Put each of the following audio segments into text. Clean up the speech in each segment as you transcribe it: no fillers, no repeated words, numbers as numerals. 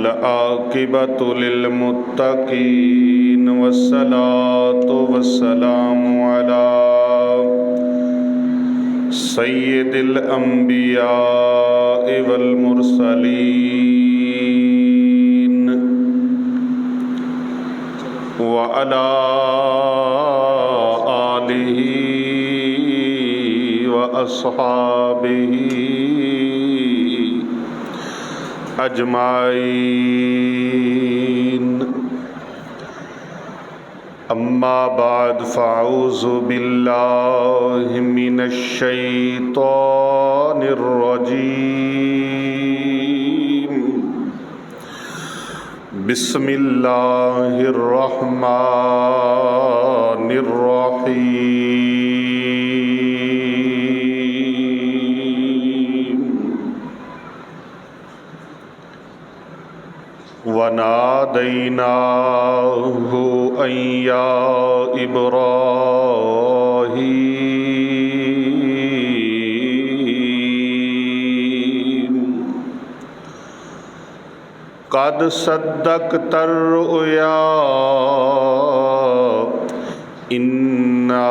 वल आकिबतु लिल्मुत्तकीन वस्सलातु वस्सलामु अला सय्यिदिल अंबिया वल मुरसलीन व अला आलिहि व अस्हाबिहि अजमाइन। अम्मा बाद फ़अऊज़ु बिल्लाहि मिनश्शैतानिर रजीम। बिस्मिल्लाहिर रहमानिर रहीम। वनादैनाहु अन या इब्राहीम क़द सद्दक़तर रुया इन्ना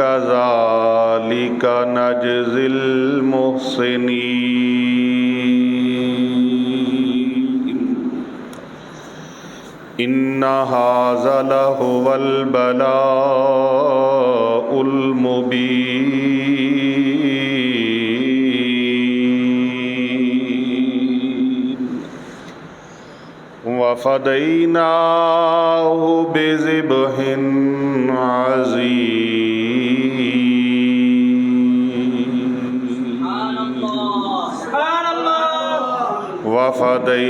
कज़ालिका नजज़िल मुहसिनीन। इन्ना हाज़ा लहुवल बलाउल मुबीन। वफ़दैनाहु बिज़िब्हिन अज़ीम।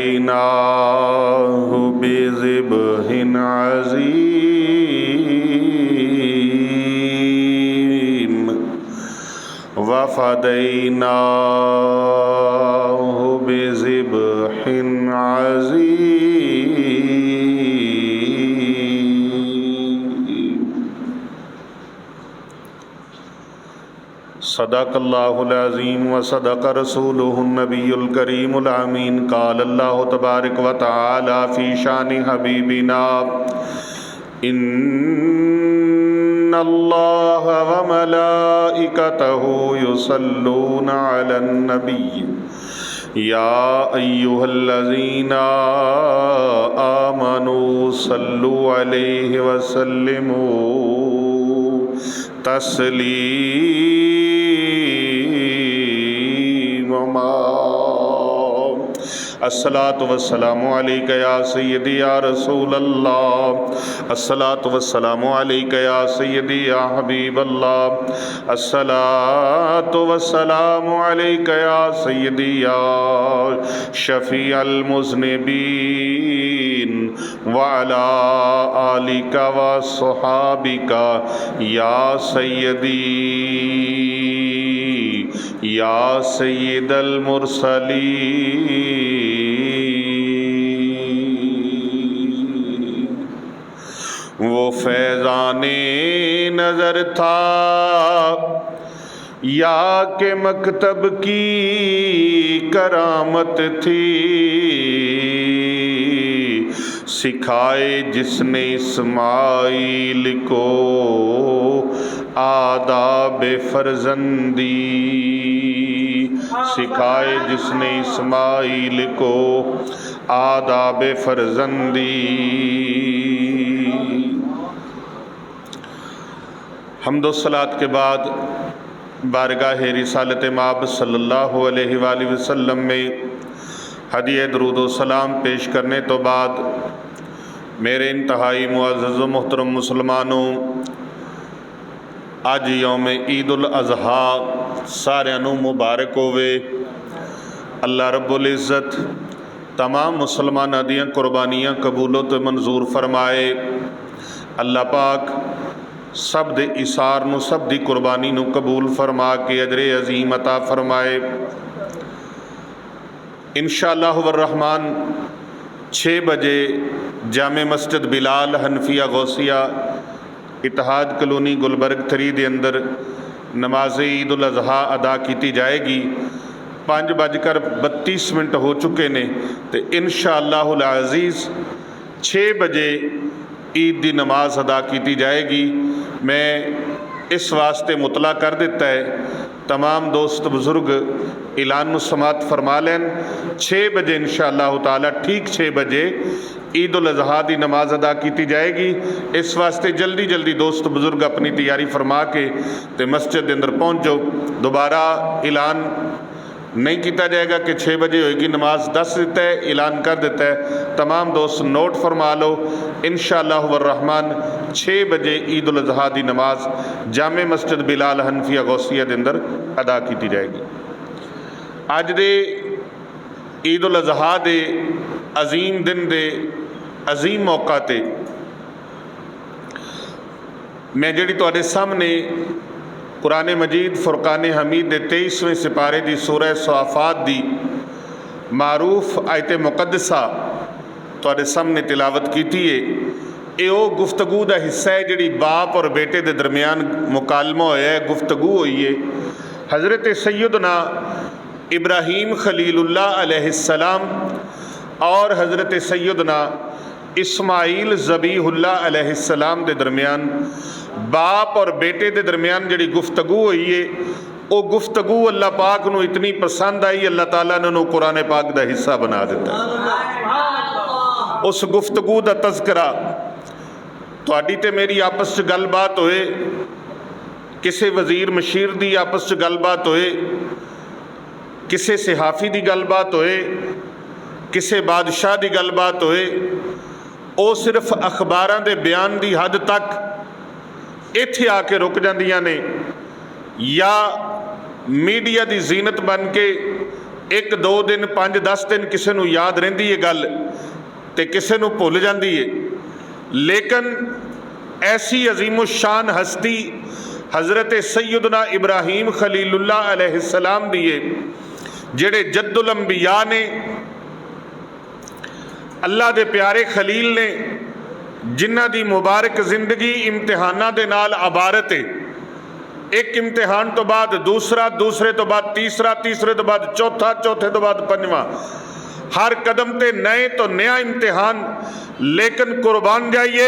वफ़दैनाहु बिज़िब्हिन अज़ीम। वफ़दैनाहु बिज़िब्हिन अज़ीम। सदक़ल्लाहुल अज़ीम व सदक़ रसूलुहुन नबियुल करीमुल अमीन। क़ाल अल्लाहु तबारक व तआला फ़ी शानि हबीबिना इन्नल्लाह व मलाइकतहु युसल्लूना अलन नबी या अय्युहल्लज़ीना आमनू सल्लु अलैहि व सल्लिमू तस्लीमा। अस्सलातु वस्सलामु अलैका या सय्यदी या रसूल अल्लाह। अस्सलातु वस्सलामु अलैका या सय्यदी या हबीब अल्लाह। अस्सलातु वस्सलामु अलैका या सय्यदी या शफ़ी अल मुज़निबीन व अला आलिका व सहाबिका या सय्यदी या सय्यिदल मुरसलीन। वो फैज़ाने नज़र था या के मकतब की करामत थी। सिखाए जिसने इस्माइल को आदाब फर्जंदी। सिखाए जिसने इस्माइल को आदाब फर्जंदी। हम्दुस्सलात के बाद बारगाह रिसालत माब सल्लल्लाहु अलैहि वसल्लम में हदिया दरूद व सलाम पेश करने तो बाद मेरे इंतहाई मुअज़्ज़ज़ व मोहतरम मुसलमानों, अज यौम ईद उल अज़हा सारिਆਂ ਨੂੰ मुबारक होवे। अल्लाह रब्बुल इज़्ज़त तमाम मुसलमानां दीयां कुर्बानियां कबूलो ते मंजूर फरमाए। अल्लाह पाक सब दे इसार नूं, सब दी कुर्बानी नूं कबूल फरमा के अजरे अजीम अता फरमाए। इंशाअल्लाह रहमान 6 बजे जामे मस्जिद बिलाल हनफिया गौसिया इतिहाद कलोनी गुलबर्ग 3 के अंदर नमाज ईद उल अज़हा अदा की जाएगी। 5:32 हो चुके ने। तो इंशाअल्लाहुल अज़ीज़ 6 बजे ईद की नमाज अदा की जाएगी। मैं इस वास्ते मुतला कर दिता है, तमाम दोस्त बुज़ुर्ग ऐलान समात फरमा लैन। 6 बजे इंशाअल्लाह ताला ठीक 6 बजे ईद उल अज़हा की नमाज अदा की जाएगी। इस वास्ते जल्दी जल्दी दोस्त बुज़ुर्ग अपनी तैयारी फरमा के ते मस्जिद के अंदर पहुँच जाओ। दोबारा ऐलान नहीं किया जाएगा कि 6 बजे होएगी नमाज, दस दिता है, ऐलान कर दिता है। तमाम दोस्त नोट फरमा लो, इंशाअल्लाह वर्रहमान 6 बजे ईद उल अज़हा की नमाज जामे मस्जिद बिलाल हनफिया गौसिया के अंदर अदा की जाएगी। अज दे ईद उल अज़हा दे अजीम दिन दे अजीम मौका ते मैं जिहड़ी तुहाडे सामने कुरान मजीद फुरकान हमीद के 23वें सिपारे की सूरह सवाफात की मारूफ आयत मुकद्दसा तुहाडे सामने तिलावत की है। ये गुफ्तगू का हिस्सा है जिहड़ी बाप और बेटे के दरमियान मुकालमा होया है, गुफ्तगू हुई है। हज़रत सैयदना इब्राहीम खलीलुल्लाह अलैहिस्सलाम और हज़रत सैयदना इस्माईल ज़बीहुल्लाह अलैहिस्सलाम के दरमियान, बाप और बेटे के दरमियान जिहड़ी गुफ्तगू हुई है, वो गुफ्तगू अल्लाह पाक नूं इतनी पसंद आई, अल्लाह ताला ने उन्होंने कुरान पाक का हिस्सा बना दिता। उस गुफ्तगू का तज़किरा तुहाडी ते मेरी आपस च गलबात होए, किसी वज़ीर मशीर की आपस च गलबात होए, किसी सिहाफ़ी की गलबात होए, किसी बादशाह की गलबात होए, वो सिर्फ अखबारां दे बयान की हद तक इत्थे आके रुक जांदियां ने, या मीडिया की जीनत बन के 1 2 दिन 5 10 दिन किसी नूं याद रहिंदी है गल ते किसी नूं भुल जाती है। लेकिन ऐसी अजीमुशान हस्ती हज़रत सैयदना इब्राहीम खलीलुल्लाह अलैहिस्सलाम दी है, जिहड़े जद्दुल अंबिया ने, अल्लाह दे प्यारे खलील ने, जिन्हां दी मुबारक जिंदगी इम्तिहानां दे नाल आबारत है। एक इम्तिहान तो बाद दूसरा, दूसरे तो बाद तीसरा, तीसरे तो बाद चौथा, चौथे तो बाद पंजवां, हर कदम ते नए तो नया इम्तिहान। लेकिन कुर्बान जाइए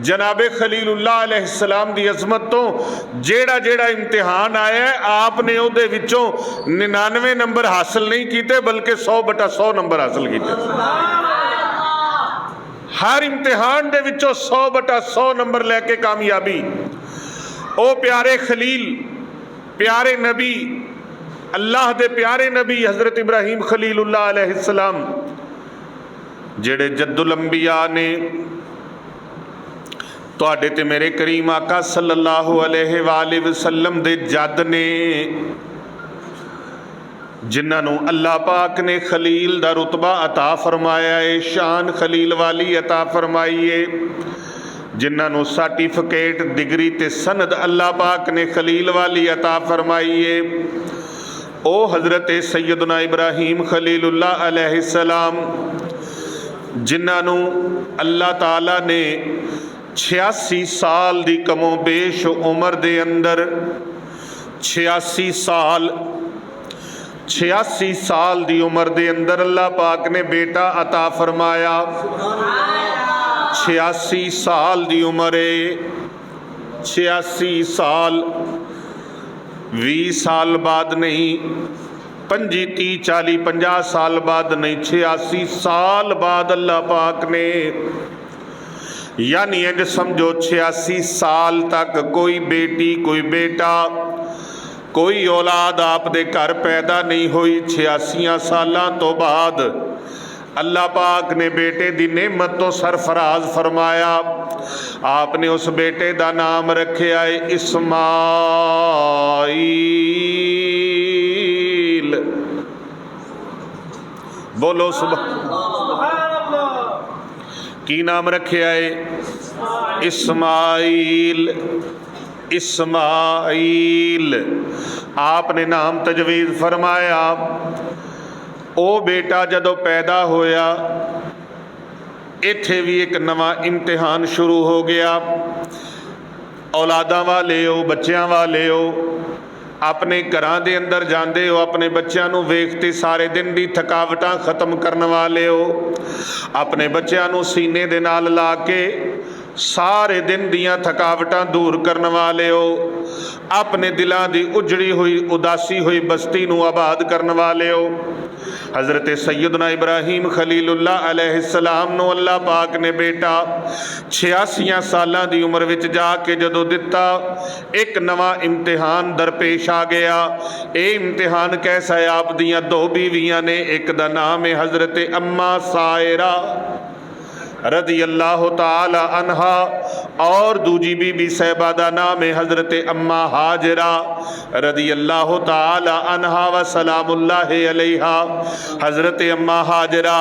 जनाबे खलीलुल्लाह अलैहिस्सलाम दी अजमत तो, जेड़ा जेड़ा इम्तिहान आया है आपने उहदे विचों 99 नंबर हासिल नहीं किए, बल्कि 100/100 नंबर हासिल किए। हर इम्तिहान दे विचों 100/100 नंबर लैके कामयाबी। ओ प्यारे खलील, प्यारे नबी, अल्लाह दे प्यारे नबी हज़रत इब्राहीम खलीलुल्लाह अलैहिस्सलाम, जेड़े जद्दुल अंबिया ने, तुहाडे ते मेरे करीम आका सल्लल्लाहु अलैहि वसल्लम दे जद ने, जिन्होंने अल्लाह पाक ने खलील दा रुतबा अता फरमाया है, शान खलील वाली अता फरमाई है, जिन्होंने सर्टिफिकेट डिग्री ते सनद अल्लाह पाक ने खलील वाली अता फरमाई है। ओ हज़रत सैयदना इब्राहीम खलीलुल्लाह अलैहिस्सलाम, जिन्होंने अल्लाह ताला ने 86 साल की कमो बेश उम्र दे अंदर 86 साल की उम्र दे अंदर अल्लाह पाक ने बेटा अता फरमाया। 86 साल की उम्र है, 86 साल 20 साल बाद नहीं, 25 30 40 50 साल बाद नहीं, 86 साल बाद अल्लाह पाक ने, यानी इंज समझो 86 साल तक कोई बेटी कोई बेटा कोई औलाद आप दे घर पैदा नहीं हुई। 86 सालां तो बाद अल्लाह पाक ने बेटे की नेमत तो सरफराज फरमाया। आपने उस बेटे का नाम रखा है इस्माईल। बोलो सुभान अल्लाह। की नाम रखा है? इस्माईल। इस्माईल आपने नाम तजवीज़ फरमाया। ओ बेटा जदों पैदा होया, इत्थे भी एक नवा इम्तिहान शुरू हो गया। औलादा वाले हो, बच्चों वाले हो, अपने घरां दे अंदर जांदे हो, अपने बच्चों नूं वेखते सारे दिन दी थकावटां खत्म करने वाले हो, अपने बच्चों नूं सीने दे नाल ला के सारे दिन दियां थकावटां दूर करने वाले हो, अपने दिलों की उजड़ी हुई उदासी हुई बस्ती नूं आबाद करने वाले हो। हज़रत सैयदना इब्राहीम खलीलुल्लाह अलैहिस्सलाम नूं अल्लाह पाक ने बेटा 86 सालां दी उम्र विच जाके जदों दिता, एक नवा इम्तिहान दरपेश आ गया। ये इम्तिहान कैसा है? आप दियां 2 बीवियां ने, एक दा नाम है हज़रत अम्मा सायरा रदी अल्लाह ताला अन्हा और दूजी बीबी साहिबा दा नाम है हज़रत अम्मा हाजरा रदी अल्लाह ताला अन्हा व सलामुल्लाहि अलैहा। हज़रत अम्मा हाजरा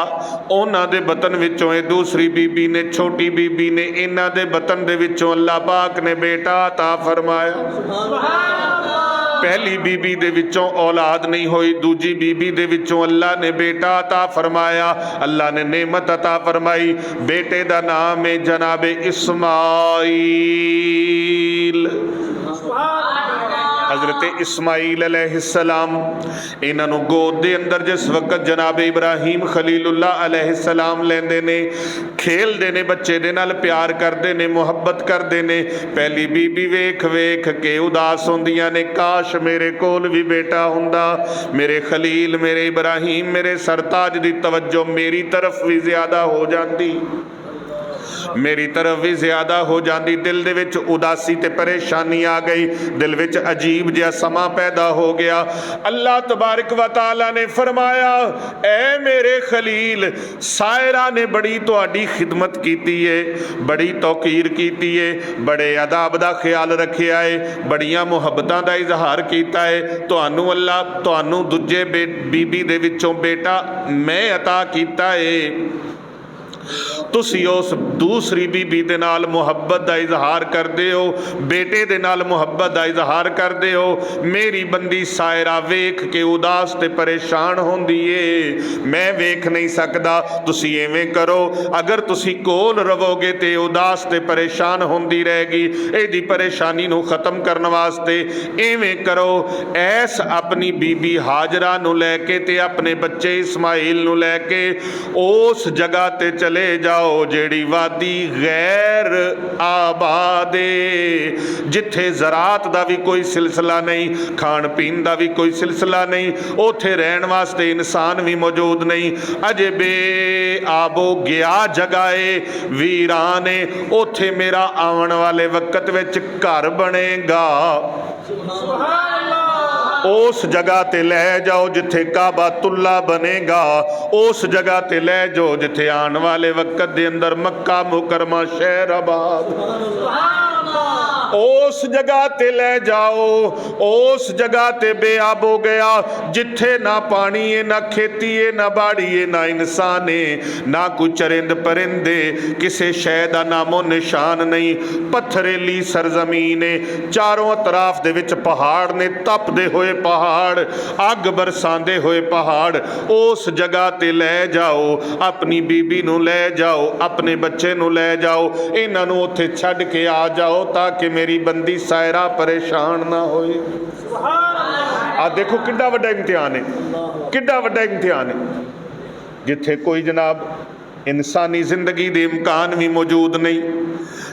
उन्हां दे बतन विचों, दूसरी बीबी ने, छोटी बीबी ने, इन्हां दे बतन दे विचों अल्लाह पाक ने बेटा अता फरमाया। पहली बीबी दे विचों औलाद नहीं हुई, दूजी बीबी दे विचों अल्लाह ने बेटा अता फरमाया। अल्लाह ने नेमत अता फरमाई। बेटे दा नाम है जनाबे इस्माईल, हज़रत इस्माईल अलैहिस्सलाम। इन्हों गोद दे अंदर जिस वक्त जनाब इब्राहीम खलीलुल्लाह अलैहिस्सलाम लेंदे ने, खेलते ने, बच्चे दे नाल प्यार करते ने, मुहब्बत करते ने। पहली बीबी वेख वेख के उदास होंदियां ने, काश मेरे कोल भी बेटा हुंदा, मेरे खलील मेरे इब्राहीम मेरे सरताज दी तवज्जो मेरी तरफ भी ज्यादा हो जाती, मेरी तरफ भी ज्यादा हो जाती। दिल दे विच उदासी ते परेशानी आ गई, दिल विच अजीब जिहा समा पैदा हो गया। अल्लाह तबारक व तआला ने फरमाया, ऐ मेरे खलील, सायरा ने बड़ी तुहाडी खिदमत कीती है, बड़ी तौकीर कीती है, बड़े अदाब दा ख्याल रखिया है, बड़ियां मुहब्बतां दा इजहार कीता है। तुहानू अल्लाह तुहानू दूजे बीबी दे विचों बेटा मैं अता कीता है, तुसी उस दूसरी बीबी दे नाल मुहब्बत दा इजहार करदे हो, बेटे दे नाल मुहब्बत दा इजहार करदे हो। मेरी बंदी सायरा वेख के उदास ते परेशान होंदी है, मैं वेख नहीं सकदा। तुसी एवें करो, अगर तुसी कोल रवोगे ते उदास ते परेशान होंदी रहेगी। एदी परेशानी नूं खत्म करने वास्ते एवें करो, ऐस अपनी बीबी हाजरा नूं लैके ते अपने बच्चे इस्माइल नूं लैके उस जगह ते चले जाओ जेड़ी वादी गैर आबादे, जिथे ज़रात दा भी कोई सिलसिला नहीं, खान पीन दा भी कोई सिलसिला नहीं, उथे रहन वास्ते इंसान भी मौजूद नहीं, अजे बे आबो गया जगह है, वीरान है, उथे मेरा आवन वाले वक्त विच घर बनेगा। उस जगह ते लै जाओ जिथे काबातुल्ला बनेगा, उस जगह ते लै जाओ जिथे आने वाले वक्त दे अंदर मक्का मुकरमा शहर आबाद, उस जगह ते ले जाओ। उस जगह ते बेआब हो गया जिथे ना पानी है, ना खेती है, ना बाड़ी है, ना इंसान है, ना कोई चरिंद परिंदे, किसी शय दा नामो निशान नहीं। पत्थरेली सरजमीन है, चारों अतराफ दे विच पहाड़ ने, तपदे हुए पहाड़, अग बरसांदे हुए पहाड़। उस जगह ते ले जाओ, अपनी बीबी नूं ले जाओ, अपने बच्चे नूं ले जाओ, इन्हां नूं उत्थे छड्ड के आ जाओ ताकि मेरी बंदी सायरा परेशान ना होए। आ देखो किड्डा वड्डा इम्तिहान है, किड्डा वड्डा इम्तिहान है, जिथे कोई जनाब इंसानी जिंदगी के इम्कान भी मौजूद नहीं,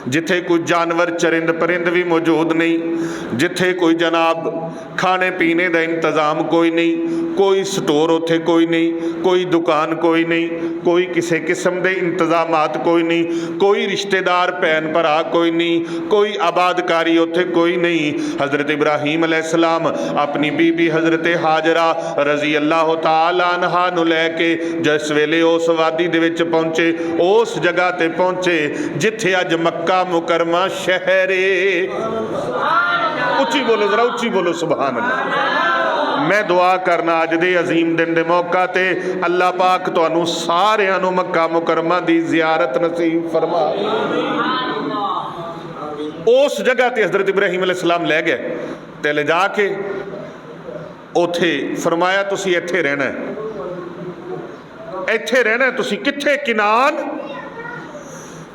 जिथे कोई जानवर चरिंद परिंद भी मौजूद नहीं, जिथे कोई जनाब खाने पीने का इंतज़ाम कोई नहीं, कोई स्टोर उत्थे कोई नहीं, कोई दुकान कोई नहीं, कोई किसी किस्म के इंतजामात कोई नहीं, कोई रिश्तेदार भैन भरा कोई नहीं, कोई आबादकारी उत्थे कोई नहीं। हज़रत इब्राहीम अलैहिस्सलाम अपनी बीबी हज़रत हाजरा रजी अल्लाह तआला अन्हा नूं लैके जिस वेले उस वादी दे विच पहुंचे, उस जगह ते पहुंचे जिथे अज मक्का मुकरमा शहर है। उच्ची बोलो, जरा उच्ची बोलो सुभान अल्लाह। मैं दुआ करना अज दे अजीम दिन दे मौका ते अल्लाह पाक तुहानू सारियां नू मक्का मुकरमा दी ज़ियारत नसीब फरमा। उस जगह ते हज़रत इब्राहीम अलैहिस्सलाम लै गए ते ले जाके उथे फरमाया तुसी इत्थे रहना है, इत्थे रहना है तुसी। कित्थे किनान,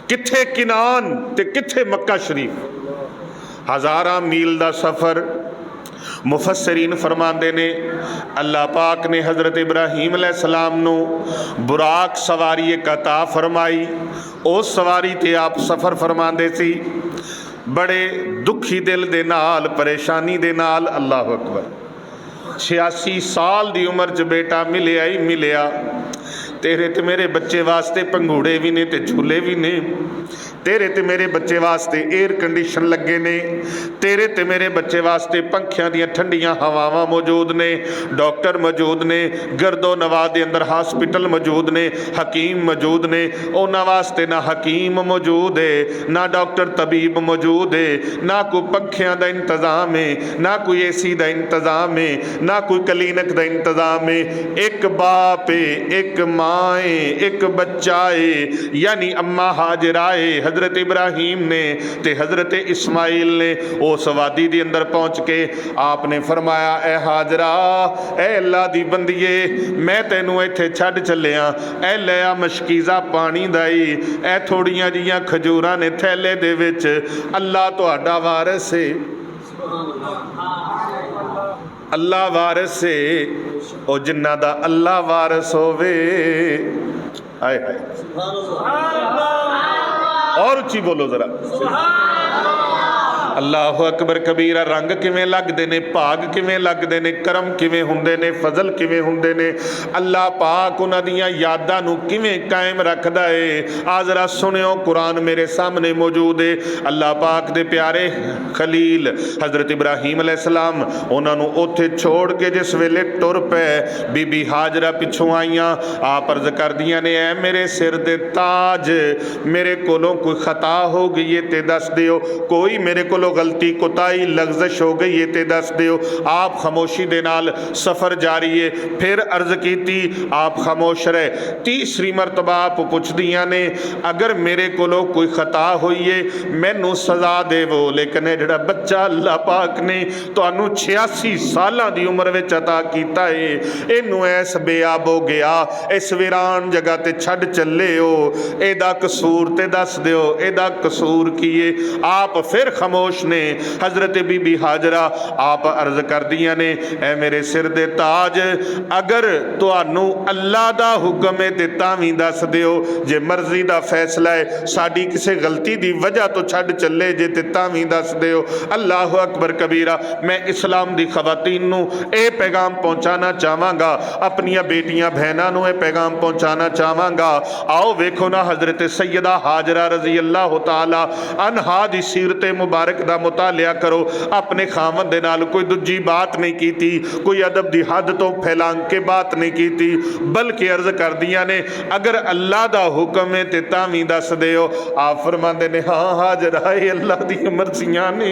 कित्थे किनान ते कित्थे मक्का शरीफ। हज़ारां मील दा सफ़र, मुफस्सरीन फरमाते ने अल्लाह पाक ने हज़रत इब्राहीम अलैहिस्सलाम नू बुराक सवारी एक अता फरमाई। उस सवारी ते आप सफ़र फरमाते सी बड़े दुखी दिल दे नाल, परेशानी दे नाल। अल्लाह अकबर। 86 साल दी उम्र च बेटा मिलिया ही मिलिया। तेरे ते मेरे बच्चे वास्ते पंघूड़े भी ने ते झूले भी ने, तेरे ते मेरे बच्चे वास्ते एयर कंडीशन लगे ने, तेरे ते मेरे बच्चे वास्ते पंखियां दियां ठंडियां हवावां मौजूद ने, डॉक्टर मौजूद ने, गर्दो नवाह दे अंदर हॉस्पिटल मौजूद ने, हकीम मौजूद ने। उन्हां वास्ते ना हकीम मौजूद है, ना डॉक्टर तबीब मौजूद है, ना कोई पंखियां दा इंतजाम है, ना कोई AC दा इंतजाम है, ना कोई क्लीनिक दा इंतजाम है। एक बाप है, एक माँ है, एक बच्चा है, यानी अम्मा हाजरा है, हज़रत इब्राहीम ने ते हज़रत इस्माइल ने। उस वादी के अंदर पहुँच के आपने फरमाया, ए हाजरा, ए अल्लाह दी बंदीए, मैं तेनू इत्थे छड्ड चलिया। ए लिया मशकीज़ा पानी दाई, ए थोड़ियां जिहियां खजूरां ने थैले दे विच। अल्लाह तुहाडा वारिस है, अल्लाह वारिस है, ओ जिन्ना दा अल्लाह वारिस होवे। हाय हाय, और उच्ची बोलो जरा। अल्लाह अकबर कबीरा। रंग किवें लगदे ने, भाग किवें लगदे ने, करम किवें हुंदे ने, फजल किवें हुंदे ने। अल्लाह पाक उन्हां दियां यादां नूं किवें कायम रखदा है। आ जरा सुनियो, कुरान मेरे सामने मौजूद है। अल्लाह पाक दे प्यारे खलील हज़रत इब्राहीम अलैहिस्सलाम उन्हां नूं उत्थे छोड़ के जिस वेले टुर पे, बीबी हाजरा पिछों आईयां। आप अर्ज करदियां ने, ऐ मेरे सिर दे ताज, मेरे कोलों कोई खता हो गई है ते दस दिओ, कोई मेरे कोलों गलती कोताही लग्जश हो गई है ते दस दिओ। आप खामोशी दे नाल सफ़र जारी है। फिर अर्ज कीती, आप खामोश रहे। तीसरी मरतबा आप पुछदियां ने, अगर मेरे कोलों कोई खता हुई है मैनू सजा देवो, लेकिन ये जिहड़ा बच्चा अल्लाह पाक ने तुहानू 86 सालां दी उम्र विच अता कीता है, इनू ऐस बेआब हो गया, इस वीरान जगह ते छड्ड चले हो, एदा कसूर ते दस दिओ, एदा कसूर की है। आप फिर खामोश ने। हज़रत बीबी हाजरा आप अर्ज करदियां ने, ऐ मेरे सिर दे ताज, अगर तुहानू अल्लाह दा हुक्म है ते तां वी दस दिओ, जे मर्जी दा फैसला है साडी किसी गलती दी वजह तो छड्ड चले जे ते तां वी दस दिओ। अल्लाह अकबर कबीरा। मैं इस्लाम दी खवातीन नू ये पैगाम पहुँचाना चाहवांगा, अपनियां बेटियां बहनां नू ये पैगाम पहुँचाना चाहवांगा। आओ वेखो ना, हज़रत सैयदा हाजरा रज़ी अल्लाह तआला अन्हा दी सीरत मुबारक दा मुतालिया करो। अपने खामन दे नाल कोई दूजी बात नहीं की थी, कोई अदब दी हद तो फैलांग के बात नहीं की थी, बल्कि अर्ज कर दिया ने, अगर अल्लाह दा हुक्म है ते तां वी दस दिओ। आप फरमांदे ने, हाँ हाजरा, ये अल्लाह दी मर्जियां ने,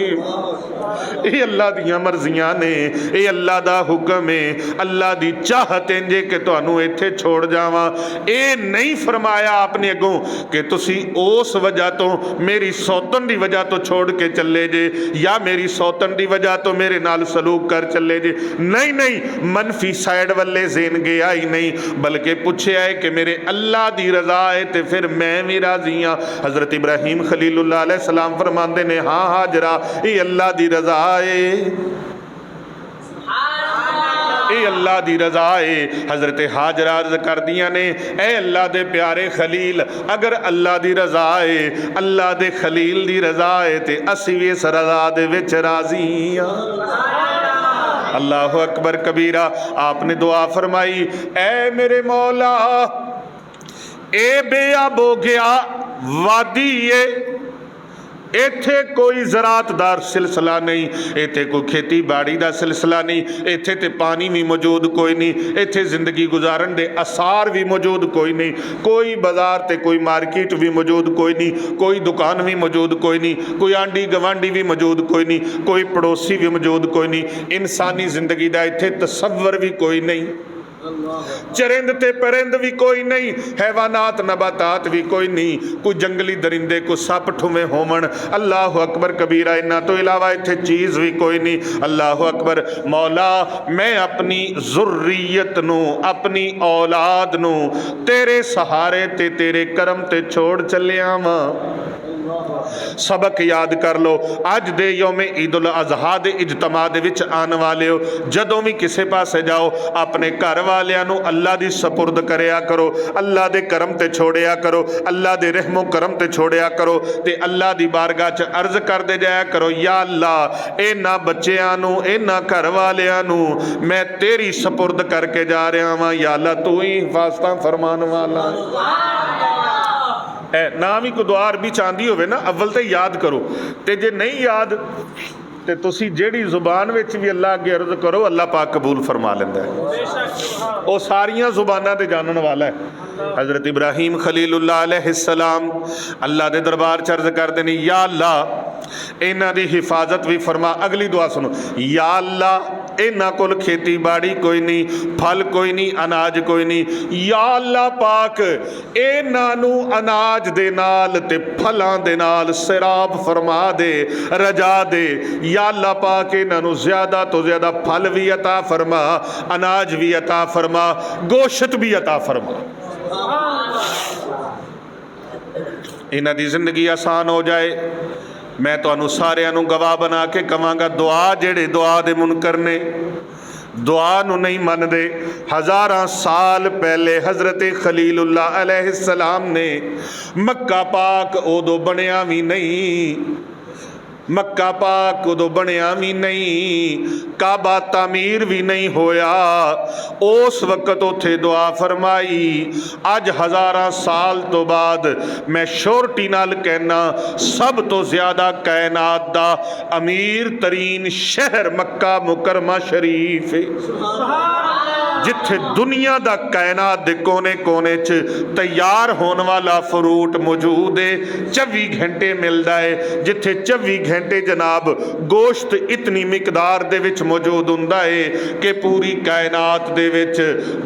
ये अल्लाह दियां मर्जियां ने, ये अल्लाह दा हुक्म है, अल्लाह दी चाहत इंजे कि तुहानू इत्थे छोड़ जावां। ये नहीं फरमाया आपने अगों कि तुसी उस वजह तो, मेरी सौतन दी वजह तो छोड़ के चले जे, या मेरी सौतन दी वजह तो मेरे नाल सलूक कर चले जे। नहीं नहीं, मनफी साइड वाले जेन गया ही नहीं, बल्कि पूछया है कि मेरे अल्लाह दी रजा है ते फिर मैं भी राजी हाँ। हज़रत इब्राहीम खलीलुल्लाह अलैहि सलाम फरमाते ने, हाँ हाजरा, ये अल्लाह दी रजा है, ये अल्लाह दी रजा है। हज़रत हाजरा अर्ज कर दियां ने, ए अल्लाह दे प्यारे खलील, अगर अल्लाह दी रजा है, अल्लाह दे खलील दी रजा है ते असी भी इस रजा दे विच राजी हाँ। अल्लाह अकबर कबीरा। आपने दुआ फरमाई, ए मेरे मौला, ए बेअब हो गया वादी है, इत्थे कोई ज़रातदार सिलसिला नहीं, इत्थे कोई खेती बाड़ी का सिलसिला नहीं, इत्थे ते पानी भी मौजूद कोई नहीं, इत्थे जिंदगी गुजारन दे आसार भी मौजूद कोई नहीं, कोई बाजार ते कोई मार्केट भी मौजूद कोई नहीं, कोई दुकान भी मौजूद कोई नहीं, कोई आंडी गवांडी भी मौजूद कोई नहीं, कोई पड़ोसी भी मौजूद कोई नहीं, इंसानी जिंदगी का इत्थे तसव्वुर भी कोई नहीं, चरिंद ते परिंद भी कोई नहीं, हैवानात नबातात भी कोई नहीं, कोई जंगली दरिंदे को सप ठुमे होवन। अल्लाह अकबर कबीरा। इन्ना तो इलावा इत्थे चीज़ भी कोई नहीं। अल्लाह अकबर। मौला, मैं अपनी ज़ुर्रियत नू, अपनी औलाद नू तेरे सहारे ते तेरे करम ते छोड़ चलिया वां। सबक याद कर लो। अज दे यौमे ईद उल अज़हा दे इजतमा दे विच आने वाले हो, जदों भी किसी पासे जाओ अपने घर वालियां नूं अल्लाह दी सपुर्द करया करो, अल्लाह दे करम ते छोड़िया करो, अल्लाह दे रहमो करम ते छोड़िया करो, ते अल्लाह दी बारगाह च अर्ज करदे जाया करो, या अल्लाह इन्हां बच्चियां नूं इन्हां घर वालियां नूं मैं तेरी सपुर्द करके जा रहा वां, या अल्लाह तू ही हिफाजतां फरमान वाला। ना भी कोई दुआ अरबी चाहती होवे ना, अव्वल तो याद करो, ते जे नहीं याद ते तुसी जेड़ी जुबान विच भी अल्लाह अगे अर्ज करो अल्लाह पाक कबूल फरमा लेंदा है। वो सारियां जुबानां ते जानन वाला है। हज़रत इब्राहीम खलीलुल्लाह अलैहिस्सलाम अल्लाह दे दरबार च अर्ज करदे ने, या अल्लाह इन्हां दी हिफाजत भी फरमा। अगली दुआ सुनो, या अल्लाह इन्हां कोल खेती बाड़ी कोई नहीं, फल कोई नहीं, अनाज कोई नहीं, या अल्लाह पाक इन्हां नूं अनाज दे नाल ते फलां दे नाल सिराब फरमा दे, रजा दे। या अल्लाह पाक इन्हां नूं ज़्यादा तो ज़्यादा फल भी अता फरमा, अनाज भी अता फरमा, गोश्त भी अता फरमा। इन्हां दी जिंदगी आसान हो जाए। मैं तुहानू सारिਆਂ ਨੂੰ गवाह बना के कहांगा, दुआ जेड़े दुआ दे मुनकर ने, दुआ नू नहीं मनदे, हज़ारां साल पहले हज़रत खलीलुल्लाह अलैहिस्सलाम ने मक्का पाक उदों बनिया भी नहीं, मक्का पाक उदों बनिया भी नहीं, काबा तामीर भी नहीं होया, उस वक्त उत्थे दुआ फरमाई। अज हज़ारां साल तो बाद मैं श्योरिटी नाल कहना, सब तो ज़्यादा कायनात दा अमीर तरीन शहर मक्का मुकरमा शरीफ है, जिथे दुनिया दा कायनात दे कोने कोने च तैयार होने वाला फ्रूट मौजूद है, 24 घंटे मिलता है, जिथे 24 घंटे जनाब गोश्त इतनी मिकदार दे विच मौजूद हुंदा है कि पूरी कायनात दे विच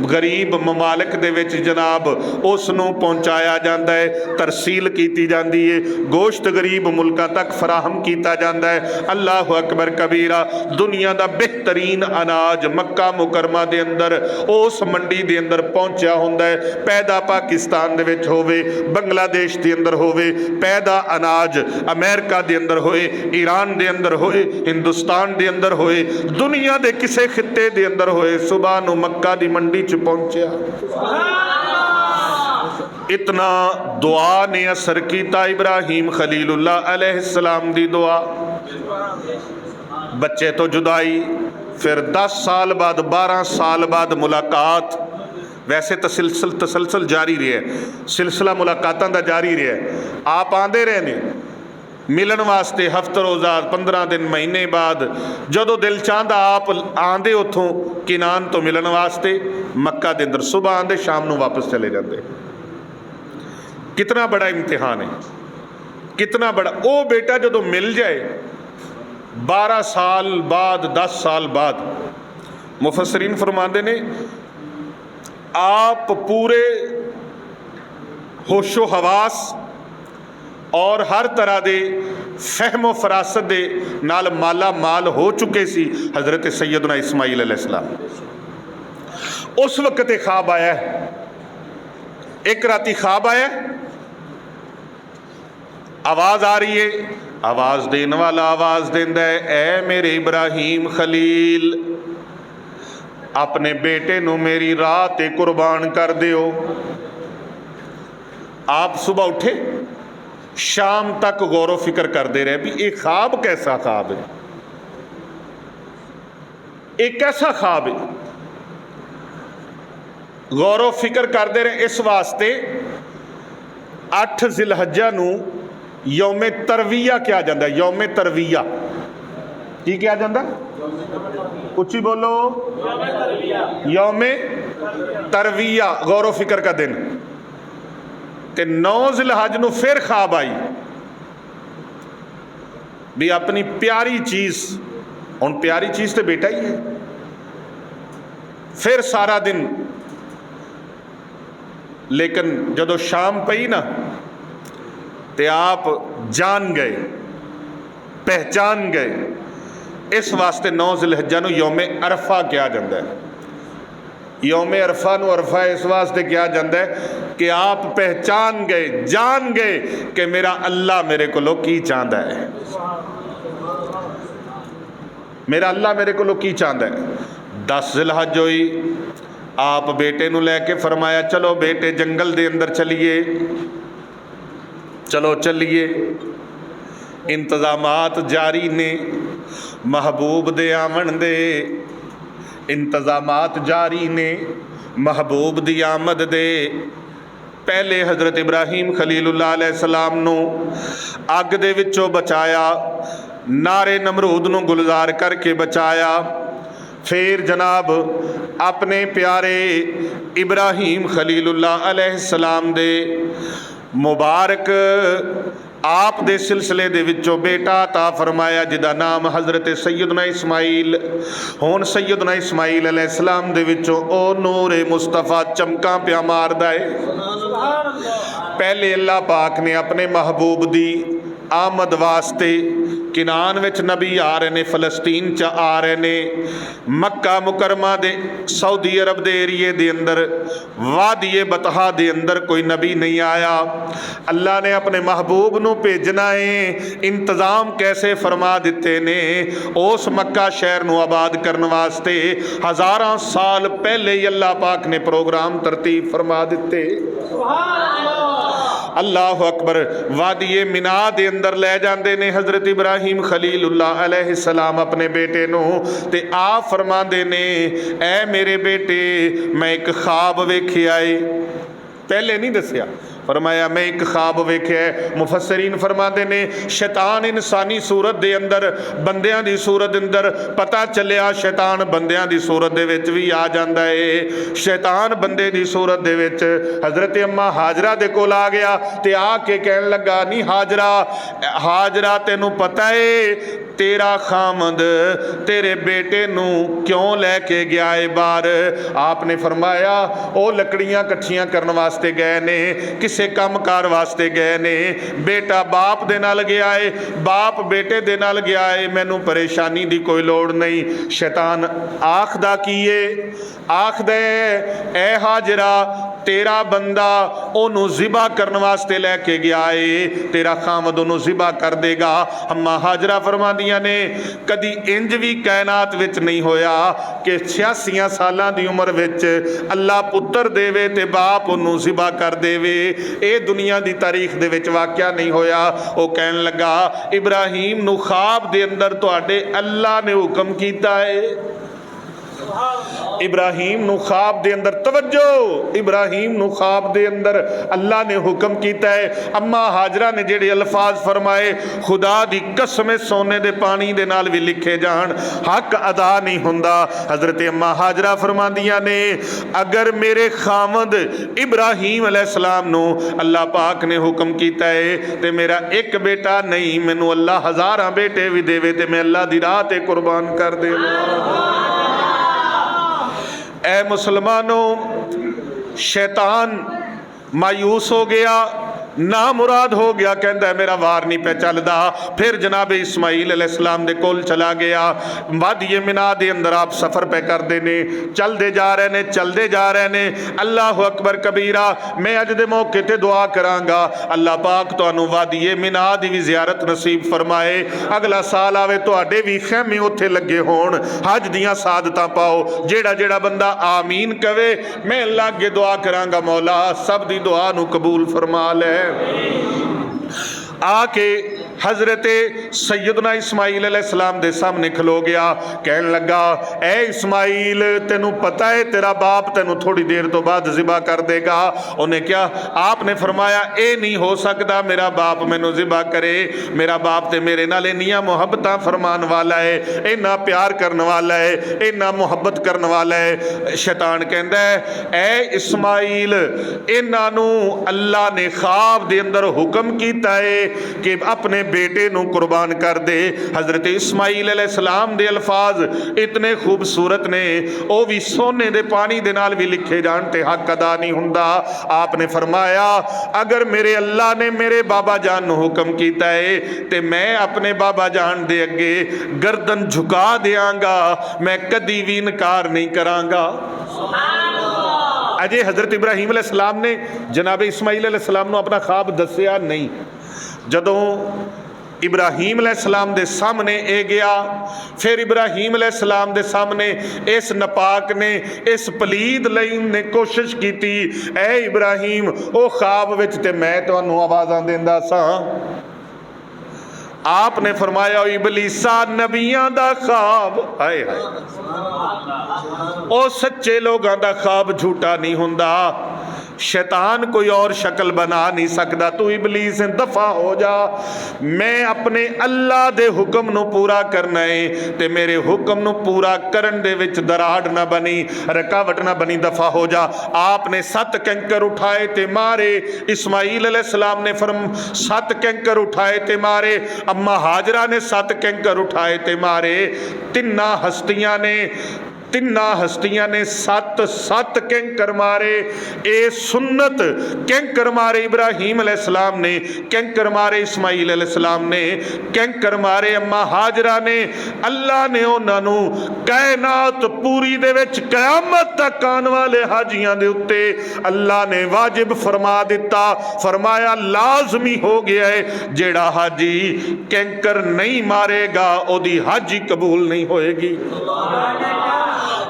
गरीब ममालिक दे विच जनाब उस नूं पहुंचाया जाता है, तरसील की जाती है, गोश्त गरीब मुल्कां तक फराहम किया जाता है। अल्लाह अकबर कबीरा। दुनिया दा बेहतरीन अनाज मक्का मुकरमा दे अंदर उस मंडी दे अंदर पहुंचा हुंदा है, पैदा पाकिस्तान दे विच होवे, बांग्लादेश दे अंदर होवे, पैदा अनाज अमेरिका दे अंदर होए, ईरान दे अंदर होए, हिंदुस्तान दे अंदर होए, दुनिया दे किसे खिते दे अंदर होए, सुबह नूं मक्का दी मंडी च पहुंचा। इतना दुआ ने असर किया, इब्राहीम खलीलुल्लाह अलैहिस्सलाम दी दुआ। बच्चे तो जुदाई, फिर 10 साल बाद 12 साल बाद मुलाकात, वैसे तो तसलसल जारी रहा, सिलसिला मुलाकातों का जारी रहा। आप आते रहे ने मिलन वास्ते, हफ्ता रोज़ा 15 दिन महीने बाद जदों दिल चाहता आप आंदे उतों किनान तो मिलन वास्ते, मक्का के अंदर सुबह आंदे शाम को वापस चले जाते। कितना बड़ा इम्तिहान है, कितना बड़ा। वो बेटा जदों मिल जाए 12 साल बाद 10 साल बाद, मुफस्सरीन फरमाते ने आप पूरे होशो हवास और हर तरह के फहमो फरासत दे नाल माला माल हो चुके सी। हज़रत सैयदना इस्माइल अलैहिस्सलाम, उस वक्त एक ख्वाब आया, एक राती ख्वाब आया, आवाज़ आ रही है, आवाज़ देने वाला आवाज़ देंदा है, ऐ मेरे इब्राहीम खलील, अपने बेटे नू मेरी राह ते कुर्बान कर दियो। आप सुबह उठे, शाम तक गौर फिक्र करते रहे भी एक ख्वाब कैसा ख्वाब है, एक कैसा ख्वाब है। गौर फिक्र करते रहे। इस वास्ते 8 जिलहज्जा नू यौमे तरविया क्या जाता है, यौमे तरविया की क्या जाता, उच्ची बोलो, यौमे तरविया, गौर फिक्र का दिन। ते 9 जिलहज नू फिर ख्वाब आई भी अपनी प्यारी चीज़, हुण प्यारी चीज़ तो बेटा ही है। फिर सारा दिन, लेकिन जदों शाम पई ना ते आप जान गए, पहचान गए। इस वास्ते 9 जिलहज्जा नू यौमे अरफा कहा जाता है। यौम अरफा नूं अरफा इस वास्ते कहा जाता है कि आप पहचान गए, जान गए कि मेरा अल्लाह मेरे कोलों की चाहता है, मेरा अल्लाह मेरे कोलों की चाहता है। 10 जिलहज होई, आप बेटे नूं लैके फरमाया चलो बेटे जंगल दे अंदर चलिए, चलो चलिए। इंतजामात जारी ने, महबूब दे आवन दे इंतजामात जारी ने, महबूब दी आमद दे। पहले हज़रत इब्राहीम खलीलुल्लाह अलैहिस्सलाम नूं अग दे विचों बचाया, नारे नमरूद नूं गुलजार करके बचाया। फिर जनाब अपने प्यारे इब्राहीम खलीलुल्लाह अलैहिस्सलाम दे मुबारक आप दे सिलसिले दे विचों बेटा अता फरमाया जिदा नाम हज़रत सैयदना इस्माइल। हुण सैयदना इस्माइल अलैहिस्सलाम दे विचों ओ नूर मुस्तफ़ा चमका प्या मारदा है। पहले अल्लाह पाक ने अपने महबूब दी आमद वास्ते किनान विच नबी आ रहे ने, फलस्तीन च आ रहे ने, मक्का मुकरमा दे सऊदी अरब दे एरिए दे अंदर वादिए बतहा दे अंदर कोई नबी नहीं आया। अल्लाह ने अपने महबूब नूं भेजना है, इंतज़ाम कैसे फरमा दिते ने। उस मक्का शहर नूं आबाद करने वास्ते हज़ारां साल पहले ही अल्लाह पाक ने प्रोग्राम तरतीब फरमा दिते। अल्लाह अकबर। वादिए मिना दे अंदर लै जाते ने हज़रत इब्राहीम खलीलुल्लाह अलैहिस्सलाम अपने बेटे नूं ते आप फरमाते ने ऐ मेरे बेटे मैं एक ख्वाब वेख्या है। पहले नहीं दसिया, फरमाया मैं एक ख्वाब वेख्या है। मुफस्सरीन फरमाते ने शैतान इंसानी सूरत दे अंदर, बंदियां दी सूरत अंदर पता चलिया शैतान बंदियां दी सूरत दे विच भी आ जांदा है। शैतान बंदे दी सूरत दे विच हज़रत अम्मा हाजरा दे कोल आ गया ते आके कहन लगा नी हाजरा, हाजरा तेनू पता है तेरा खामद तेरे बेटे नू क्यों लैके गया है बाहर। आपने फरमाया वो लकड़ियां कट्ठियां करने वास्ते गए ने, किसे काम कार वास्ते गए ने। बेटा बाप दे नाल गया है, बाप बेटे दे नाल गया है, मैनू परेशानी दी कोई लोड़ नहीं। शैतान आखदा कीए, आखदे ए हाजरा तेरा बंदा ओनू ज़िबा करने वास्ते लैके गया है, तेरा खामद ओनू ज़िबा कर देगा। अम्मा हाजरा फरमादियां ने कदी इंज भी कायनात विच नहीं होया कि 86 सालां दी उम्र विच अल्लाह पुत्र देवे ते बाप ओनू ज़िबा कर देवे। ये दुनिया की तारीख दे विच वाक़या नहीं होया। वो कहन लगा इब्राहीम नू ख्वाब दे अंदर तुहाडे अल्लाह ने हुक्म कीता है। इब्राहीम नू ख्वाब दे अंदर, तवज्जो, इब्राहीम नू ख्वाब दे अंदर अल्लाह ने हुक्म कीता है। अम्मा हाजरा ने जेड़े अल्फाज फरमाए खुदा दी कसम सोने दे पानी दे नाल भी लिखे जान हक अदा नहीं हुंदा। हज़रत अम्मा हाजरा फरमांदियां ने अगर मेरे खामद इब्राहीम अलैहिस्सलाम नू अल्लाह पाक ने हुक्म कीता है ते मेरा एक बेटा नहीं, मैनू अल्लाह हज़ारां बेटे भी देवे ते मैं अल्लाह दी राह ते कुर्बान कर देवां। ऐ मुसलमानों, शैतान मायूस हो गया, ना मुराद हो गया, कहता है मेरा वार नहीं पे चलता। फिर जनाब इस्माइल अलैहिस्सलाम दे कोल चला गया। वादिए मिना दे अंदर आप सफ़र पे करते ने, चलते जा रहे ने, चलते जा रहे ने। अल्लाह अकबर कबीरा। मैं अज दे मौके ते दुआ करांगा अल्लाह पाक तुहानू वादिए मिना दी भी ज़ियारत नसीब फरमाए। अगला साल आवे तुहाडे भी खैमे उत्थे लगे होण, हज दियां सादतां पाओ। जेड़ा जेड़ा बंदा आमीन कवे मैं अल्लाह अगे दुआ करांगा मौला सब दी दुआ नू कबूल फरमा लै। आके हज़रत सैयदना इस्माइल अलैहिस्सलाम दे सामने खलो गया, कहन लगा ए इस्माइल तेनू पता है तेरा बाप तेनू थोड़ी देर तो बाद ज़िबा कर देगा। उन्हें क्या आपने फरमाया ए नहीं हो सकता मेरा बाप मैनू ज़िबा करे, मेरा बाप ते मेरे नाल इन्नियां मुहब्बतां फरमान वाला है, इन्ना प्यार करने वाला है, इन्ना मुहब्बत करने वाला है। शैतान कहता है ए इस्माइल इन्हां नू अल्लाह ने ख्वाब दे अंदर हुक्म कीता है कि अपने बेटे नू कुर्बान कर दे। हज़रत इस्माइल अलैहिस्सलाम दे अल्फाज इतने खूबसूरत ने, वो भी सोने दे पानी दे नाल भी लिखे जान ते हक अदा नहीं हुंदा। आपने फरमाया अगर मेरे अल्लाह ने मेरे बाबा जान नू हुक्म कीता है ते मैं अपने बाबा जान दे अगे गर्दन झुका देंगा, मैं कदी भी इनकार नहीं करांगा। अजे हज़रत इब्राहीम अलैहिस्सलाम ने जनाब इस्माईल अलैहिस्सलाम नूं अपना ख्वाब दस्सिया नहीं। जदों इब्राहीम अलैहिस्सलाम दे सामने ए गया, फिर इब्राहीम अलैहिस्सलाम दे सामने इस नपाक ने, इस पलीद लईन ने कोशिश की, ऐ इब्राहीम ओ ख्वाब विच ते मैं तुहानूं आवाज़ां देंदा सां। आपने फरमाया इबलीसा नबियां दा ख्वाब, हाय हाय, ओ सच्चे लोगां दा ख्वाब झूठा नहीं हुंदा। शैतान कोई और शक्ल बना नहीं सकता। तू इबलीस दफा हो जा, मैं अपने अल्लाह दे हुक्म नूं पूरा करना है ते मेरे हुक्म नूं पूरा करन दे विच दराड़ ना बनी, रुकावट ना बनी, दफा हो जा। आपने 7 कंकर उठाए ते मारे। इस्माईल अलैहिस्सलाम ने 7 कंकर उठाए ते मारे। अम्मा हाजरा ने 7 कंकर उठाए ते मारे। तिन्ना हस्तियां ने 7 कंकर मारे। ए सुन्नत कंकर मारे इब्राहीम अलैहिस्सलाम ने, कंकर मारे इस्माईल अलैहिस्सलाम ने, कंकर मारे अम्मा हाजरा ने। अल्लाह ने उन्होंने कायनात पूरी दे विच कयामत तक आने वाले हाजियां दे उत्ते अल्लाह ने वाजिब फरमा दिता। फरमाया लाजमी हो गया है, जेड़ा हाजी कंकर नहीं मारेगा ओदी हाजी कबूल नहीं होएगी।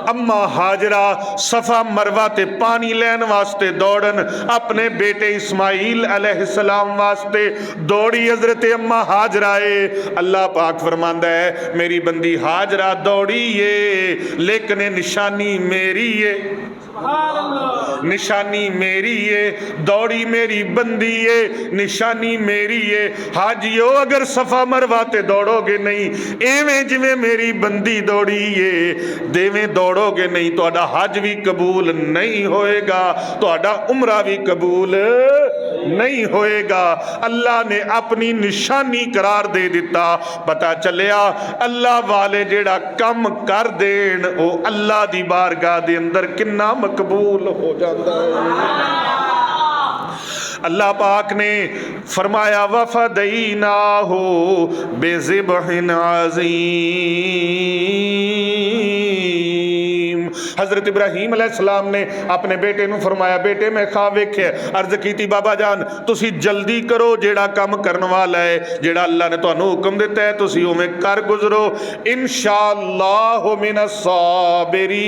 अम्मा हाजरा सफा मरवा ते पानी लैन वास्ते दौड़न, अपने बेटे इस्माईल अलैहिस्सलाम वास्ते दौड़ी। हजरत अम्मा हाजरा है, अल्लाह पाक फरमांदा है मेरी बंदी हाजरा दौड़ी है, लेकिन निशानी मेरी है, निशानी मेरी है, दौड़ी मेरी बंदी है, निशानी मेरी है। हाजियो अगर सफा मरवा ते दौड़ोगे नहीं, एवें जिवें मेरी बंदी दौड़ी है देवें दौड़ोगे नहीं, तुहाडा हज भी कबूल नहीं होएगा, तुहाडा उमरा भी कबूल नहीं होएगा। अल्लाह ने अपनी निशानी करार दे दिता। पता चलिया अल्लाह वाले जेड़ा कम कर देन वो अल्लाह दी बारगाह दे अंदर किन्ना मकबूल हो जाता है। अल्लाह पाक ने फरमाया वफदईना हो बेज़िबहिन अज़ीम। हज़रत इब्राहीम अलैहिस्सलाम ने अपने बेटे नूं फरमाया बेटे मैं ख्वाब वेख्या। अर्ज कीती बाबा जान तुसी जल्दी करो, जेड़ा काम करन वाला है, जेड़ा अल्लाह ने तुहानूं हुक्म दिता है तुसी उवें कर गुजरो। इंशाअल्लाह मिनस साबिरीन।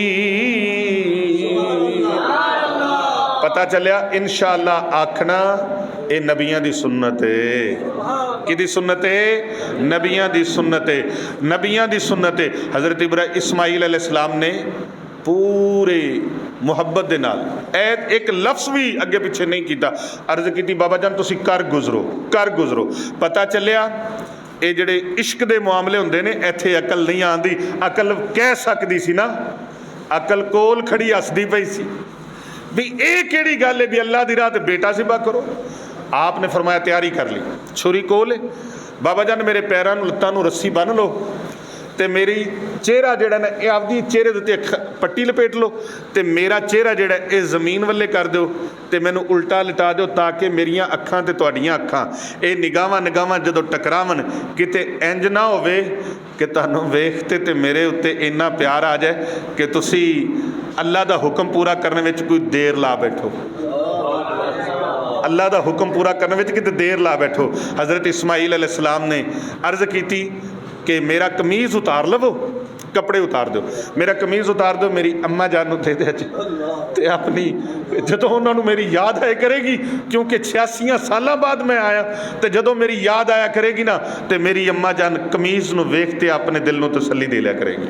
पता चलिया इंशाअल्लाह आखना ये नबियां दी सुन्नत है। किदी सुन्नत है? नबियां दी सुन्नत है, नबियां दी सुन्नत है। हज़रत इस्माईल अलैहिस्सलाम ने पूरे मुहब्बत दे नाल एक लफ्ज़ भी अगे पिछे नहीं किया। अर्ज की बाबा जान तुसी कर गुजरो, कर गुजरो। पता चलिया ये जेडे इश्क दे मामले हुंदे ने इत्थे अकल नहीं आंदी। अकल कह सकदी सी ना, अकल कोल खड़ी हसदी पई सी भी ये केड़ी गल है भी अल्लाह दी राह ते बेटा सिबा करो। आपने फरमाया तैयारी कर ली, छुरी कोल है। बाबा जान मेरे पैरों लत्तां नूं रस्सी बन लो ते मेरी चेहरा जेड़ा ना ये आपदी चेहरे दे उत्ते पट्टी लपेट लो ते मेरा चेहरा जेड़ा ये ज़मीन वाले कर दो ते मैनू उल्टा लिटा दो ताकि मेरियां अखां ते तुहाडियां अखां ये निगाहां जदों टकरावन किते इंज ना होवे कि तुहानूं वेखते ते मेरे उत्ते इन्ना प्यार आ जाए कि तुसी अल्लाह दा हुक्म पूरा करने विच कोई देर ला बैठो, अल्लाह दा हुक्म पूरा करने विच किते देर ला बैठो। हज़रत इस्माईल अलैहिस्सलाम ने अर्ज़ की कि मेरा कमीज़ उतार लवो, कपड़े उतार दो, मेरा कमीज़ उतार दो, मेरी अम्मा जान नूं दे दे ते अपनी जदों उन्होंने मेरी याद आया करेगी, क्योंकि 86 साल बाद मैं आया तो जदों मेरी याद आया करेगी ना तो मेरी अम्मा जान कमीज़ नूं वेखते अपने दिल नूं तसल्ली दे लिया करेगी।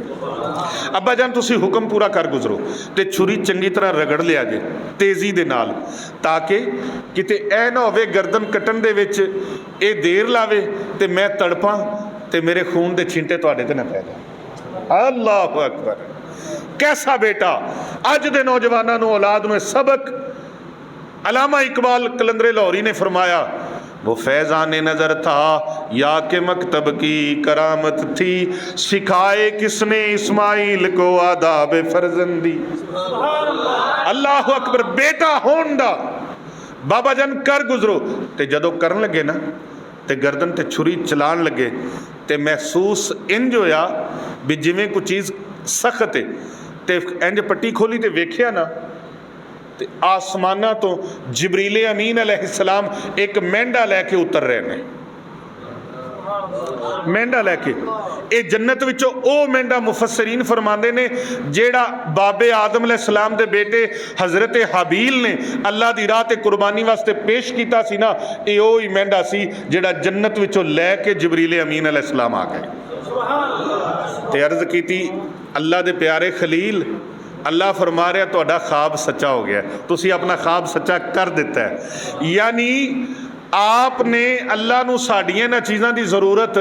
अब्बा जान तुसी हुक्म पूरा कर गुजरो ते छुरी चंगी तरह रगड़ लिया जे तेज़ी दे नाल, ताकि किते ऐ ना होवे गर्दन कट्टन दे विच ये देर लावे ते मैं तड़पां ते मेरे खून दे छींटे तुहाडे ते ना पै जाण। अल्लाहु अकबर। कैसा बेटा। अज दे नौजवानों नूं औलाद नूं सबक अलामा इकबाल कलंदरे लाहौरी ने फरमाया वो फैज़ान नज़र था या के मकतब की करामत थी, सिखाए किसने इस्माइल को आदाब फर्जंदी। अल्लाह अकबर। बेटा होण दा बाबा जान कर गुजरो ते जदों करन लगे ना ते गर्दन ते छुरी चलान लगे ते महसूस इंज होया भी जिवें कोई चीज़ सख्त है ते इंज पट्टी खोली ते वेख्या ना तो आसमाना तो जिबरील अमीन अलैहिस्सलाम एक मेंढा लैके उतर रहे हैं, मेंढा लैके। ये जन्नत विचों ओ मेंढा मुफस्सरीन फरमाते ने जेड़ा बाबे आदम अलैहिस्सलाम दे बेटे हज़रत हाबील ने अल्लाह दी राह ते कुर्बानी वास्ते पेश कीता सी ना, ये ओ ही मेंढा सी जेड़ा जन्नत विचों लैके जिबरील अमीन अलैहिस्सलाम आ गए। ते अर्ज़ कीती अल्लाह दे प्यारे खलील, अल्लाह फरमा रहा तुहाडा ख्वाब सच्चा हो गया, तुसी अपना ख्वाब सच्चा कर दिता है। यानी आपने अल्लाह नूं साडियां इन्हां चीज़ां की ज़रूरत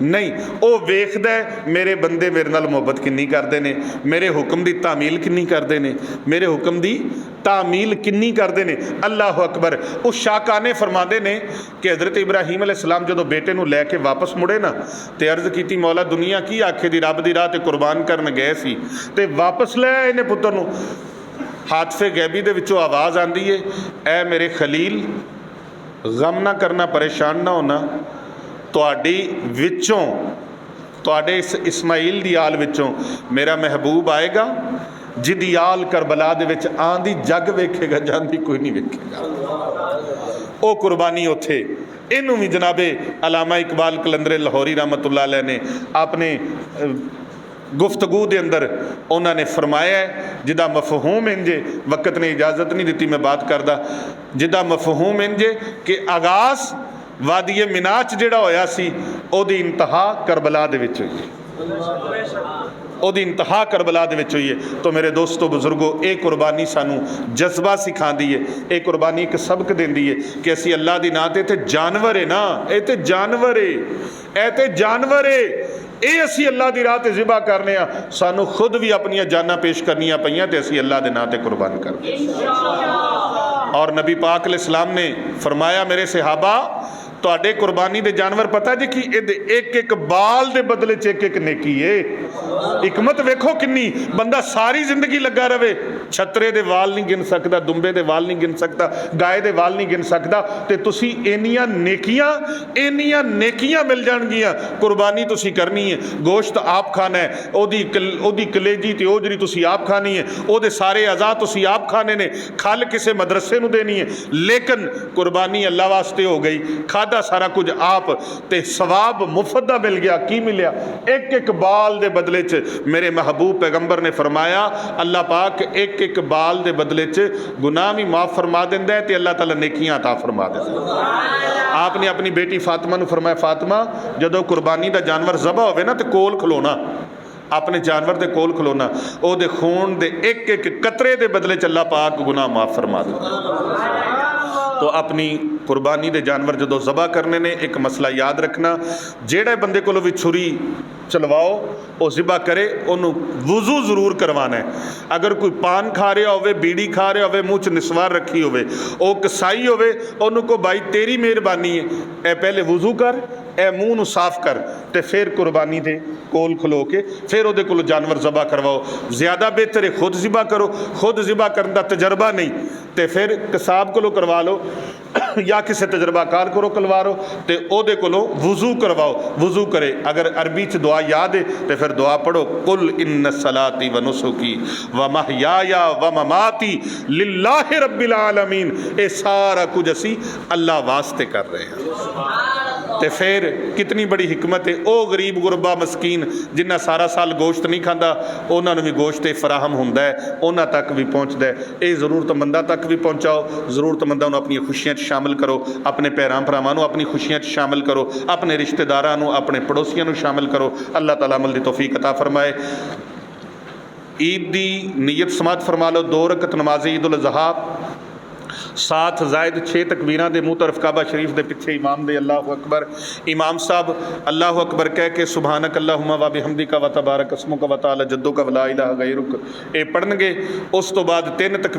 नहीं, वो वेखदा है मेरे बंदे मेरे नाल मुहब्बत किन्नी करते हैं, मेरे हुक्म की तामील किन्नी करते हैं, मेरे हुक्म की तामील किन्नी करते हैं। अल्लाह अकबर। उस शाहकाने फरमाते ने कि हज़रत इब्राहीम अलैहिस्सलाम जो बेटे नूं लैके वापस मुड़े ना, तो अर्ज़ की मौला दुनिया की आखे दी रब की राह ते कुर्बान करन गए सी ते वापस लै आए ने पुत्तर नूं। हादफे गैबी दे विचों आवाज़ आती है, ऐ मेरे खलील गम ना करना, परेशान ना होना, तुहाडी विचों तुहाडे इस इस्माइल दी आल विचों मेरा महबूब आएगा जिहदी आल करबला दे विच आंदी जग वेखेगा, जांदी कोई नहीं वेखेगा। ओ कुर्बानी उत्थे इनू भी जनाबे अलामा इकबाल कलंदरे लाहौरी रहमतुल्लाह अलैह ने अपने गुफ्तगू के अंदर उन्होंने फरमाया है, जिदा मफहूम इंजे, वक़्त ने इजाज़त नहीं दी मैं बात करदा, जिदा मफहूम इंजे कि आगाज़ वादी मिनाच जिहड़ा होया सी ओदी इंतहा करबला दे विच होई है, ओदी इंतहा करबला दे विच होई है। तो मेरे दोस्तों बुजुर्गो, ये कुर्बानी सानू जज्बा सिखाती है, ये कुर्बानी एक सबक देंदी है कि असी अल्लाह दी नां ते जानवर है ना, ये तो जानवर है, ये तो जानवर है, ये असी अल्लाह की राह ते ज़िबा करने आ, सानू खुद भी अपनियां जाना पेश करनियां पईयां ते असी अल्लाह के नां ते कुर्बान करते। और नबी पाक अलैहिस्सलाम ने फरमाया, मेरे सहाबा तुहाडे कुर्बानी दे जानवर पता जी कि एक एक बाल दे बदले च एक एक नेकी है। हिकमत वेखो किन्नी, बंदा सारी जिंदगी लगा रहे, छतरे दे वाल नहीं गिन सकता, दुंबे दे वाल नहीं गिन सकता, गाय दे वाल नहीं गिन सकता, ते तुसी इन्नियां नेकियां मिल जाणगियां। कुर्बानी तुसी करनी है, गोश्त आप खाना है, ओदी कलेजी ते ओजरी तुसी आप खानी है, ओदे सारे अज़ा तुसी आप खाने ने, खल किसी मदरसे नूं देनी है, लेकिन कुर्बानी अल्लाह वास्ते हो गई, खादा सारा कुछ आप, ते सवाब मुफ्त दा मिल गया। की मिलिया? एक एक बाल दे बदले च मेरे महबूब पैगंबर ने फरमाया, अल्लाह पाक एक एक बाल दे बदले च गुनाह भी माफ़ फरमा देंदा है ते अल्लाह ताला नेकियां अता फरमा देंदा है। आपने अपनी बेटी फातिमा नूं फरमाया, फातिमा जदों कुर्बानी दा जानवर ज़बह होवे ना ते कोल खलोना, अपने जानवर दे कोल खलोना, ओहदे खून दे एक एक कतरे दे बदले च अल्लाह पाक गुनाह माफ़ फरमा देंदा। तो अपनी कुर्बानी दे जानवर जदों ज़बह करने ने, एक मसला याद रखना, जेड़े बंदे कोलों भी छुरी चलवाओ वो ज़िबा करे, उन्होंने वुज़ू जरूर करवाना है। अगर कोई पान खा रहा होवे, बीड़ी खा रहा होवे, मुँह च निस्वार रखी होवे, वो कसाई होवे, उन्होंने को भाई तेरी मेहरबानी है, ए पहले वुज़ू कर, ए मुँह नूं साफ कर, ते फिर कुर्बानी दे कोल खलो के फिर उहदे कोलों जानवर ज़बह करवाओ। ज़्यादा बेहतर है खुद ज़िबा करो, खुद ज़िबा करने का तजर्बा नहीं तो फिर कसाब कोलों करवा लो या किसी तजर्बाकार को करवा लो, तो ओहदे कोलों वुज़ू करवाओ, वुज़ू करे। अगर अरबी च दुआ याद है तो फिर दुआ पढ़ो, कुल इन्न सलाती व नुसुकी व महयाया व ममाती लिल्लाहि रब्बिल आलमीन। ये सारा कुछ असी अल्लाह वास्ते कर रहे हैं। तो फिर कितनी बड़ी हिकमत है, वो गरीब गुरबा मस्कीन जिन्ना सारा साल गोश्त नहीं खाता, उन्होंने भी गोश्त फराहम होंदा है, उन्होंने तक भी पहुँचता है। ये ज़रूरतमंदा तक भी पहुँचाओ, ज़रूरतमंदा नूं अपनी खुशियां शामिल करो, अपने भैरां भरावां नूं अपनी खुशियां शामिल करो, अपने रिश्तेदारां नूं, अपने पड़ोसियों नूं शामिल करो। अल्लाह ताला अमल दी तौफीक अता फरमाए। ईद दी नीयत समात फरमा लो, 2 रकत नमाज ईद उल अज़हा 7 ज़ायद 6 तकबीरां दे मुँह तरफ काबा शरीफ के पिछे इमाम दे अल्लाह अकबर। इमाम साहब अल्लाह अकबर कह के सुबहानक अल्लाहुम्मा व बिहम्दिका व तबारक अस्मुका व तआला जद्दुका व ला इलाहा गैरुक ये पढ़नगे। उस तो बाद 3 तकबीर